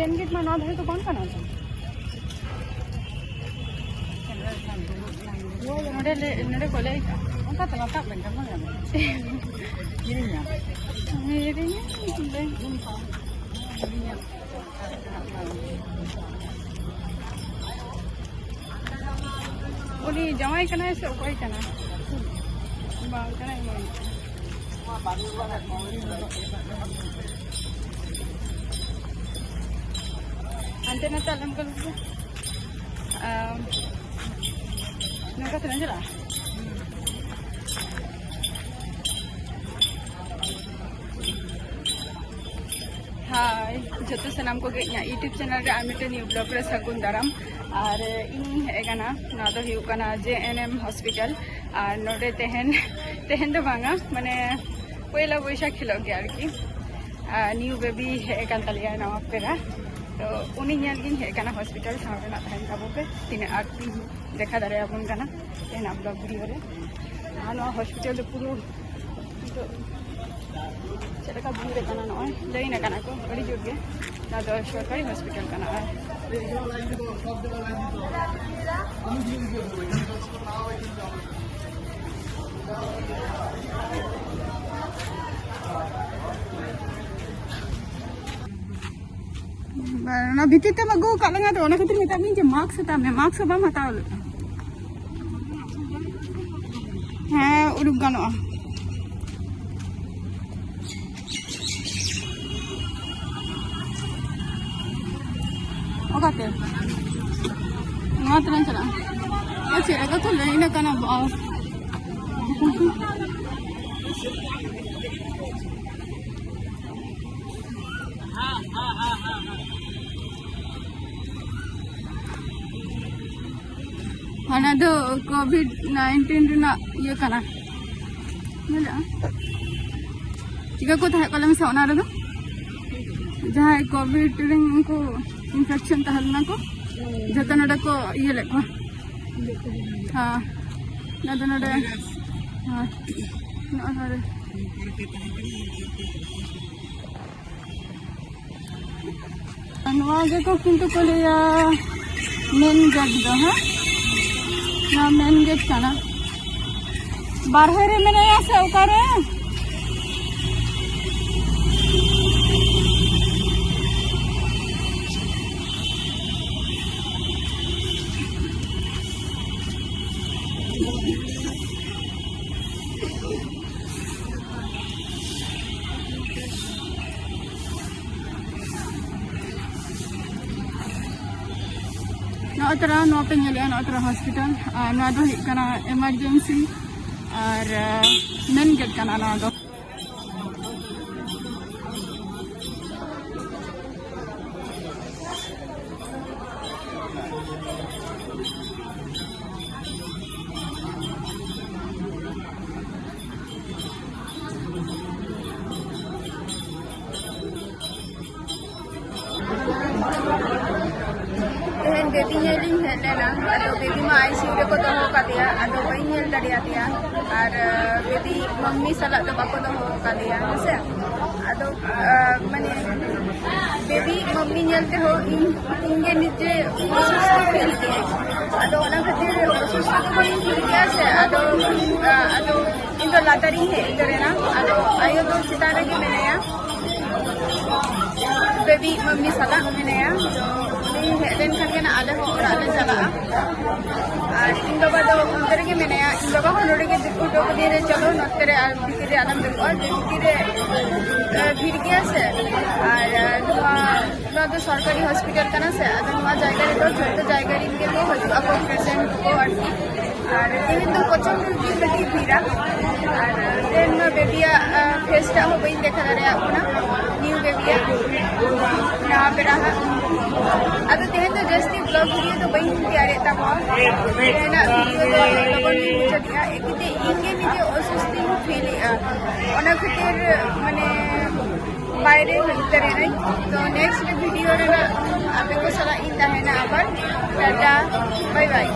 Main gate में ना धरे तो कौन करना था नोड़े को ले उनका तो ना तब लेंगे मगर मेरे उनी जमाई करना है कोई करना बाल करना है अंते ना तालम कर नौका से चला हाय जो सामान को यूट्यूब चैनल रे आमिटे न्यू ब्लॉग रे सगुन दाराम और इन हेगना ना तो हुकना JNM हॉस्पिटल और नोडे तेहन तो बांगा माने पहला बैसाख खिलो गया आरकी न्यू बेबी हेकन तलिया नवा पेरा तो उनी ñel गिन हेकना हॉस्पिटल सामने ना तहन ताबो पे तीन आरती देखा दारे आपन कना तेना ब्लॉग वीडियो रे आनो हॉस्पिटल तो पूरा तो चलका भूरे कना नय लई ना कना को बड़ी जोर गे ना तो सरकारी हॉस्पिटल कना ना भीतर ते मगो कालंगा तो ओना खातिर मेता जे मार्क्स हता में मार्क्स बा हताव हां उरुक गानो ओके मात्र चला अच्छा लगा तो लेना कना हाना दो COVID-19 ना ये कना मिला चिका को था कलम से ओना रे जहां कोविड रिंग को इन्फेक्शन तहलना को जत नडे को ये ले को हां नडे नडे हां नडे अनवाजे को किंतु को लिया मेन गेट दो हां ना मेन गेट काना बाहर रे मैंने ऐसे उकारे नौतरा नौ पे ñelia नौतरा हॉस्पिटल ना दो कना इमरजेंसी और मेन गेट कना ना दो बेबी हेलिंग हेलेना अदो बेबी मा ICU रे को दोहो का दिया अदो बई हेल दरिया दिया और बेबी मम्मी सला तो बाको दोहो का दिया से अदो माने बेबी मम्मी हेलते हो इंगे निजे असुस्थ फील किया अदो ओना खातिर असुस्थ तो बई फील किया से अदो इंदो लातरी है इधरेना अदो आयो तो सितारे के मेनेया बेबी मम्मी सला मेनेया हेलेन खान आले आले चला और इन बाबा दो उधर के मेनेया इन बाबा हनोड़े के दिक्कु डोक दिए चलो नत्तरे भितरे आलम देखो और भितरे भीड़ गया से और नुआ तो सरकारी हॉस्पिटल कना से अदो नुआ जायगा रे तो जतो जायगा रे के तो हजू को पेशेंट को और तेन तो कोचन की बेटी भीड़ा और देन बेबिया फेस्टा हो बई देखा रे अपना न्यू बेबिया ना पे रहा अब तेहन तो जस्ती ब्लॉग वीडियो तो बई तैयार था तेना वीडियो तो लगन मुझे दिया एकते इंगे निजे असुस्ती फील ओना खातिर माने বাইরে হইতে রে নাই তো নেক্সট ভিডিও রে আপে को सला इन है ना आबर टाटा बाय बाय।